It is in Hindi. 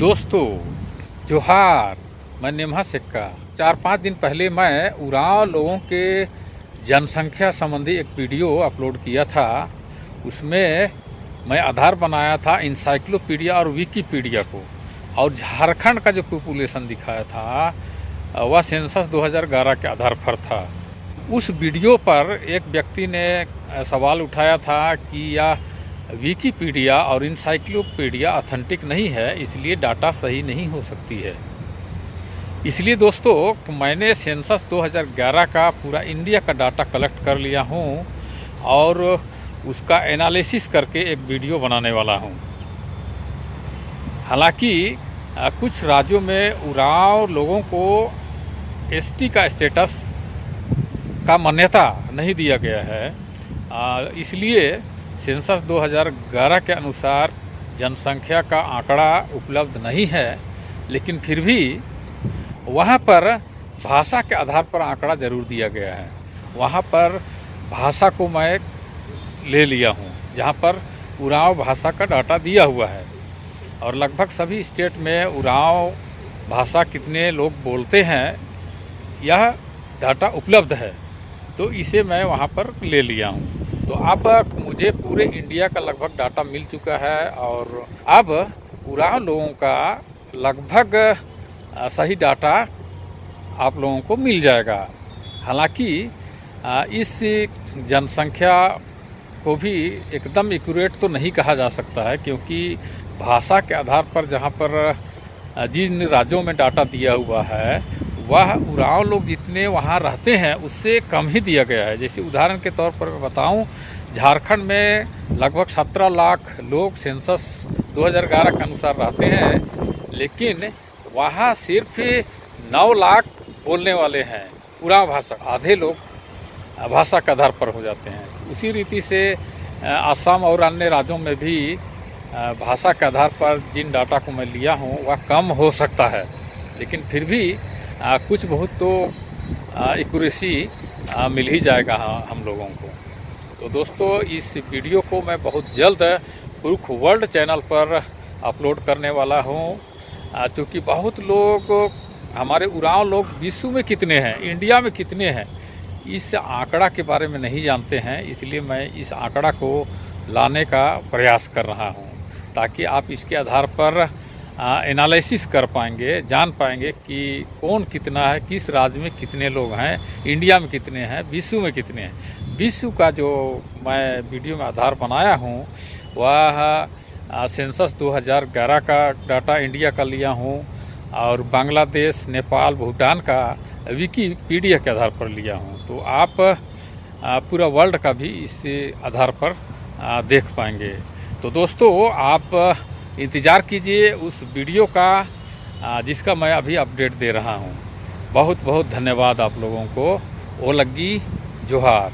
दोस्तों जोहार, मैं नेम्हा सिक्का। 4-5 दिन पहले मैं उरांव लोगों के जनसंख्या संबंधी एक वीडियो अपलोड किया था। उसमें मैं आधार बनाया था इंसाइक्लोपीडिया और विकीपीडिया को, और झारखंड का जो पॉपुलेशन दिखाया था वह सेंसस 2011 के आधार पर था। उस वीडियो पर एक व्यक्ति ने सवाल उठाया था कि यह विकीपीडिया और इंसाइक्लोपीडिया ऑथेंटिक नहीं है, इसलिए डाटा सही नहीं हो सकती है। इसलिए दोस्तों मैंने सेंसस 2011 का पूरा इंडिया का डाटा कलेक्ट कर लिया हूँ और उसका एनालिसिस करके एक वीडियो बनाने वाला हूँ। हालांकि कुछ राज्यों में उरांव लोगों को एसटी का स्टेटस का मान्यता नहीं दिया गया है, इसलिए सेंसस 2011 के अनुसार जनसंख्या का आंकड़ा उपलब्ध नहीं है। लेकिन फिर भी वहाँ पर भाषा के आधार पर आंकड़ा ज़रूर दिया गया है। वहाँ पर भाषा को मैं ले लिया हूँ जहाँ पर उरांव भाषा का डाटा दिया हुआ है, और लगभग सभी स्टेट में उरांव भाषा कितने लोग बोलते हैं यह डाटा उपलब्ध है, तो इसे मैं वहाँ पर ले लिया हूँ। तो अब मुझे पूरे इंडिया का लगभग डाटा मिल चुका है और अब उरांव लोगों का लगभग सही डाटा आप लोगों को मिल जाएगा। हालांकि इस जनसंख्या को भी एकदम एक्यूरेट तो नहीं कहा जा सकता है, क्योंकि भाषा के आधार पर जहाँ पर जिन राज्यों में डाटा दिया हुआ है वह उरांव लोग जितने वहाँ रहते हैं उससे कम ही दिया गया है। जैसे उदाहरण के तौर पर मैं बताऊं, झारखंड में लगभग 17 लाख लोग सेंसस 2011 के अनुसार रहते हैं, लेकिन वहाँ सिर्फ 9 लाख बोलने वाले हैं उरांव भाषा। आधे लोग भाषा के आधार पर हो जाते हैं। उसी रीति से असम और अन्य राज्यों में भी भाषा के आधार पर जिन डाटा को मैं लिया हूँ वह कम हो सकता है, लेकिन फिर भी कुछ बहुत तो एक्यूरेसी मिल ही जाएगा हम लोगों को। तो दोस्तों इस वीडियो को मैं बहुत जल्द पुरुख वर्ल्ड चैनल पर अपलोड करने वाला हूँ, क्योंकि बहुत लोग हमारे उरांव लोग विश्व में कितने हैं, इंडिया में कितने हैं, इस आंकड़ा के बारे में नहीं जानते हैं। इसलिए मैं इस आंकड़ा को लाने का प्रयास कर रहा हूँ, ताकि आप इसके आधार पर एनालिसिस कर पाएंगे, जान पाएंगे कि कौन कितना है, किस राज्य में कितने लोग हैं, इंडिया में कितने हैं, विश्व में कितने हैं। विश्व का जो मैं वीडियो में आधार बनाया हूँ वह सेंसस 2011 का डाटा इंडिया का लिया हूँ, और बांग्लादेश, नेपाल, भूटान का विकीपीडिया के आधार पर लिया हूँ। तो आप पूरा वर्ल्ड का भी इस आधार पर देख पाएंगे। तो दोस्तों आप इंतज़ार कीजिए उस वीडियो का जिसका मैं अभी अपडेट दे रहा हूँ। बहुत बहुत धन्यवाद आप लोगों को। ओ लग्गी जोहार।